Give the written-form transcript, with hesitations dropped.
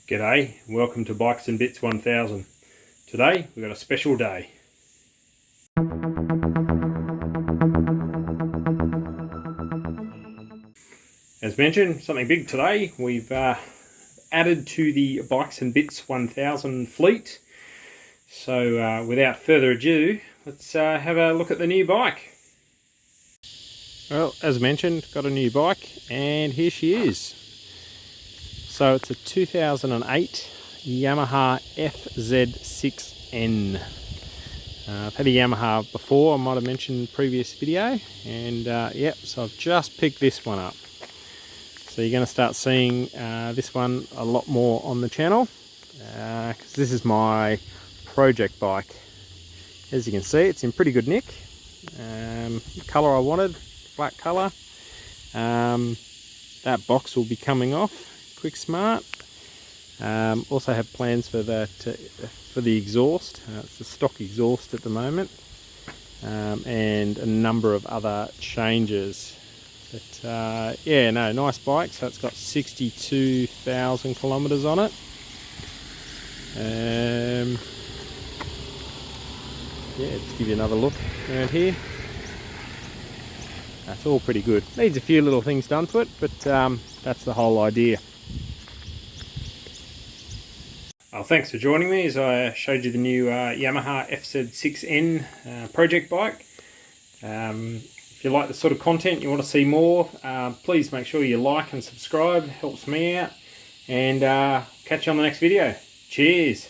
G'day, welcome to Bikes and Bits 1000. Today we've got a special day. As mentioned, something big today. We've added to the Bikes and Bits 1000 fleet. So without further ado, let's have a look at the new bike. Well, as mentioned, got a new bike and here she is. So it's a 2008 Yamaha FZ6N. I've had a Yamaha before, I might have mentioned in the previous video, and yep, so I've just picked this one up. So you're going to start seeing this one a lot more on the channel, because this is my project bike. As you can see, it's in pretty good nick. The colour I wanted, black colour. That box will be coming off. Quick Smart. Also have plans for that for the exhaust. It's the stock exhaust at the moment, and a number of other changes. But yeah, no, nice bike. So it's got 62,000 kilometres on it. Yeah, just give you another look around here. That's all pretty good. Needs a few little things done to it, but that's the whole idea. Thanks for joining me as I showed you the new Yamaha FZ6N project bike. If you like the sort of content, you want to see more, please make sure you like and subscribe, helps me out, and catch you on the next video. Cheers!